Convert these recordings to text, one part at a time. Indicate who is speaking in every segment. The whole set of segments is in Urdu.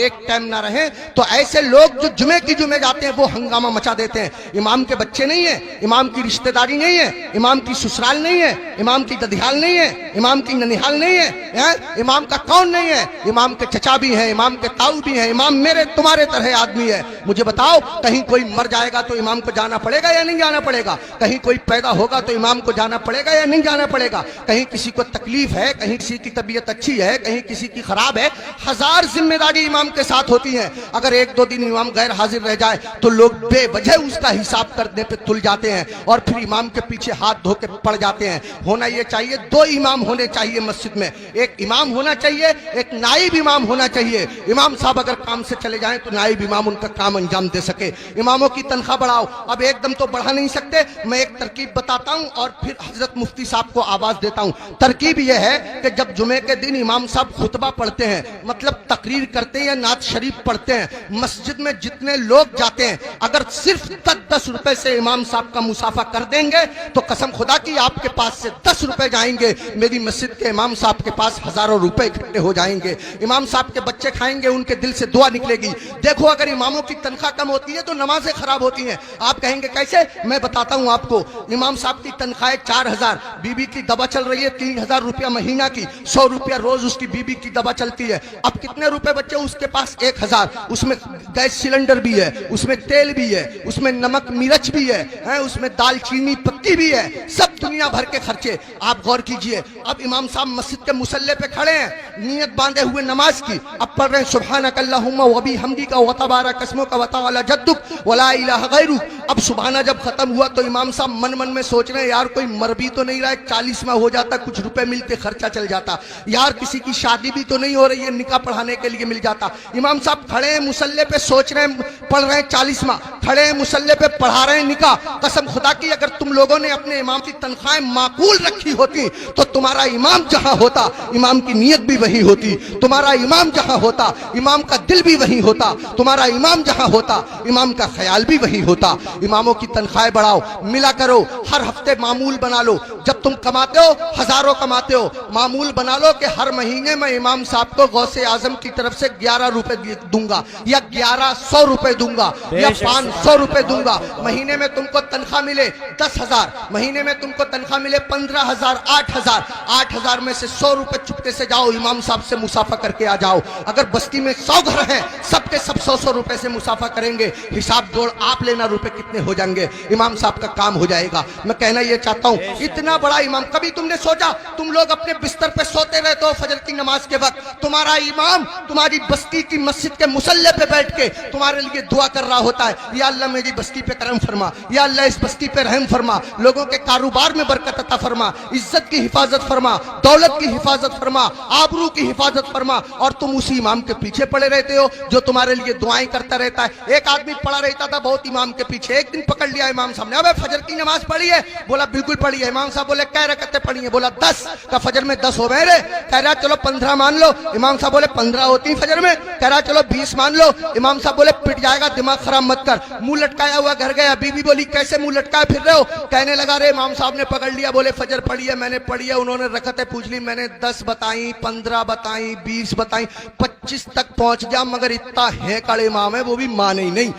Speaker 1: ایک ٹائم نہ رہیں تو ایسے لوگ جو جمعے کی جمعے جاتے ہیں وہ ہنگامہ مچا دیتے ہیں. امام کے بچے نہیں ہیں, امام کی رشتہ داری نہیں ہے, امام کی سسرال نہیں ہے, امام کی ددھیال نہیں ہے, امام کی ننیحال نہیں ہے, امام کا کون نہیں ہے, امام کے چچا بھی ہیں, امام کے تاؤ بھی ہیں, امام میرے تمہارے طرح آدمی ہے. مجھے بتاؤ کہیں کوئی مر جائے گا تو امام کو جانا پڑے گا یا نہیں جانا پڑے گا؟ کہیں کوئی پیدا ہوگا تو امام کو جانا پڑے گا یا نہیں جانا پڑے گا؟ کہیں کسی کو تکلیف ہے, کہیں کسی کی طبیعت اچھی ہے, کہیں کسی کی خراب ہے, ہزار ذمہ داری امام کے ساتھ ہوتی ہیں. اگر ایک دو دن امام غیر حاضر رہ جائے تو لوگ بے وجہ اس کا حساب کرنے پہ تل جاتے ہیں اور پھر امام کے پیچھے ہاتھ دھو کے پڑ جاتے ہیں. ہونا یہ چاہیے دو امام ہونے چاہیے مسجد میں, ایک امام ہونا چاہیے, ایک نائب امام ہونا چاہیے. امام صاحب اگر کام سے چلے جائیں تو نائب امام ان کا کام انجام دے سکے. اماموں کی تنخواہ بڑھاؤ. اب ایک دم تو بڑھا نہیں سکتے, میں ایک ترکیب بتاتا ہوں اور پھر حضرت مفتی صاحب کو آواز دیتا ہوں. ترکیب یہ ہے کہ جب جمعے کے دن امام صاحب خطبہ پڑھتے ہیں, مطلب تقریر کرتے ہیں یا نعت شریف پڑھتے ہیں, مسجد میں جتنے لوگ جاتے ہیں اگر صرف 10 روپے سے امام صاحب کا مسافہ کر دیں گے تو قسم خدا کی آپ کے پاس سے 10 روپے جائیں گے, میری مسجد کے امام صاحب کے پاس ہزاروں روپے اکٹھے ہو جائیں گے. امام صاحب کے بچے کھائیں گے, ان کے دل سے دعا نکلے گی. دیکھو اگر اماموں کی تنخواہ کم ہوتی ہے تو نمازیں خراب ہوتی ہیں. آپ کہیں گے کیسے؟ میں بتاتا ہوں آپ کو. امام صاحب کی تنخواہ 4000, بیوی کی دوا چل رہی ہے 3000 روپیہ مہینہ کی, 100 روپیہ روز اس کی بیوی کی دوا چلتی ہے. اب کتنے روپے بچے اس کے پاس؟ 1000. اس میں گیس سلنڈر بھی ہے, اس میں تیل بھی ہے, اس میں نمک مرچ بھی ہے, اس میں دال چینی پتی بھی ہے, سب دنیا بھر کے خرچے. آپ غور کیجئے, اب امام صاحب مسجد کے مصلی پہ کھڑے ہیں نیت باندھے ہوئے نماز کی, اب پڑھ رہے ہیں سبحانک اللہم و بحمدک و تبارک اسمک و تعالی جدک ولا الہ غیرک. اب سبحانہ جب ختم ہوا تو امام صاحب من من میں سوچ رہے ہیں یار کوئی مر بھی تو نہیں رہا ہے, 40واں ہو جاتا, کچھ روپے ملتے, خرچہ چل جاتا. یار کسی کی شادی بھی تو نہیں ہو رہی ہے, نکاح پڑھانے کے لیے مل جاتا. امام صاحب کھڑے ہیں مصلی پہ, سوچ رہے ہیں, پڑھ رہے ہیں 40واں, کھڑے ہیں مصلی پہ, پڑھا رہے ہیں نکاح. قسم خدا کی اگر تم لوگوں نے اپنے امام کی تنخواہیں معقول رکھی ہوتی تو تمہارا امام جہاں ہوتا امام کی نیت بھی وہی ہوتی, تمہارا امام جہاں ہوتا امام کا دل بھی وہی ہوتا, تمہارا امام جہاں ہوتا امام کا خیال بھی وہی ہوتا. اماموں کی تنخواہیں بڑھاؤ, ملا کرو, ہر ہفتے معمول بنا لو. جب تم کماتے ہو, ہزاروں کماتے ہو, معمول بنا لو کہ ہر مہینے میں امام صاحب کو غوث اعظم کی طرف سے 11 روپے دوں گا یا 1100 روپے دوں گا یا 500 روپے دوں گا. مہینے میں تم کو تنخواہ ملے 10,000, مہینے میں تم کو تنخواہ ملے 15,000, 8,000, 8,000 میں سے 100 روپے چپکے سے جاؤ امام صاحب سے مسافہ کر کے آ جاؤ. اگر بستی میں 100 گھر ہیں, سب کے سب 100 روپے سے مسافہ کریں گے, حساب جوڑ آپ لینا روپے کتنے ہو جائیں گے, امام صاحب کا کام ہو جائے گا. میں کہنا یہ چاہتا ہوں اتنا بڑا امام, کبھی تم نے سوچا تم لوگ اپنے بستر پہ سوتے رہتے ہو فجر کی نماز کے وقت, تمہارا امام تمہاری بستی کی مسجد کے مصلی پہ بیٹھ کے تمہارے لیے دعا کر رہا ہوتا ہے, یا اللہ میری بستی پہ کرم فرما, یا اللہ اس بستی پہ رحم فرما, لوگوں کے کاروبار میں برکت عطا فرما, عزت کی حفاظت فرما, دولت کی حفاظت فرما, آبرو کی حفاظت فرما. اور تم اسی امام کے پیچھے پڑے رہتے ہو جو تمہارے لیے دعائیں کرتا رہتا ہے. ایک آدمی پڑا رہتا تھا بہت امام کے پیچھے, ایک دن پکڑ لیا امام صاحب نے, ابے فجر کی نماز پڑھی ہے؟ بولا بالکل پڑھی ہے. امام صاحب بولے کیا رکعتیں پڑھی ہیں؟ بولا 10. کا فجر میں 10 ہو گئے رے؟ کہہ رہا چلو 15 مان لو. امام صاحب بولے 15 ہوتی فجر میں؟ کہہ رہا چلو 20 مان لو. امام صاحب بولے پٹ جائے گا, دماغ خراب مت کر. منہ لٹکایا ہوا گھر گیا, بیوی بولی کیسے منہ لٹکائے پھر رہے ہو؟ کہنے لگا رے امام صاحب نے پکڑ لیا, بولے فجر پڑھی ہے, میں نے پڑھی ہے. انہوں نے رکعتیں پوچھ لی, میں نے 10 بتائیں, 15 بتائیں, 20 بتائیں, 25 تک پہنچ گیا, مگر اتنا ہے کڑے امام ہے وہ بھی مانے ہی نہیں.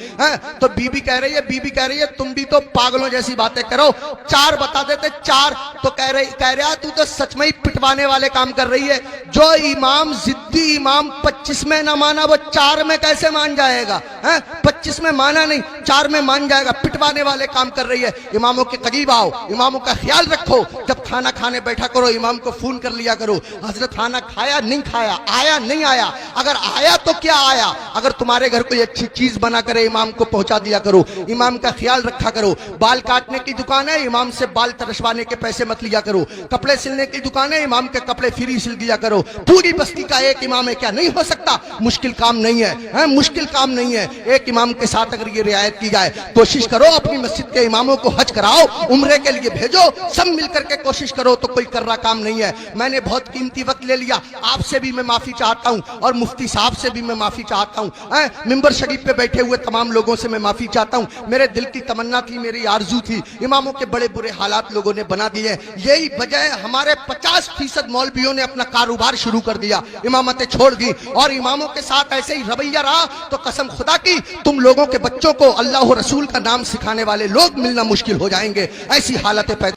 Speaker 1: تو بیوی کہہ رہی ہے تم بھی تو پاگلوں جیسی باتیں کرو, 4 بتا دیتے 4. تو کہہ رہا تو سچ میں ہی پٹوانے والے کام کر رہی ہے. جو امام ضدی امام 25 میں نہ مانا وہ 4 میں کیسے مان جائے گا؟ 25 میں مانا نہیں 4 میں مان جائے گا. پٹوانے والے کام کر رہی ہے. اماموں کے قریب آؤ, اماموں کا خیال رکھو. جب کھانا کھانے بیٹھا کرو امام کو فون کر لیا کرو, حضرت کھانا کھایا نہیں کھایا, آیا نہیں آیا, اگر آیا تو کیا آیا. اگر تمہارے گھر کوئی اچھی چیز بنا کرے امام کو پہنچا دیا کرو, امام کا خیال رکھا کرو. بال کاٹنے کی دکان ہے, امام سے بال ترشوانے کے پیسے مت لیا کرو. کپڑے سلنے کی دکان ہے, امام کے کپڑے فری سل دیا کرو. پوری بستی کا ایک امام ہے, کیا نہیں ہو سکتا؟ مشکل کام نہیں ہے, مشکل کام نہیں ہے. ایک امام کے ساتھ اگر یہ رعایت کی جائے, کوشش کرو اپنی مسجد کے اماموں کو حج کراؤ, عمرے کے لیے بھیجو, سب مل کر کے کوشش کرو, تو کوئی کر رہا کام نہیں ہے. میں نے بہت قیمتی وقت لے لیا, آپ سے بھی میں معافی چاہتا ہوں اور مفتی صاحب سے بھی میں معافی چاہتا ہوں. ممبر شریف پہ بیٹھے ہوئے تمام لوگوں سے میں معافی چاہتا ہوں. میرے دل کی تمنا تھی, میری آرزو تھی, اماموں کے بڑے برے حالات لوگوں نے بنا دیے. یہی وجہ ہے ہمارے 50% مولویوں نے اپنا کاروبار شروع کر دیا, امامتیں چھوڑ دی, اور اماموں کے ساتھ ایسے ہی رویہ رہا تو قسم خدا کی تم لوگوں کے بچوں کو اللہ و رسول کا نام سکھانے والے لوگ ملنا مشکل ہو جائیں گے. ایسی حالتیں پیدا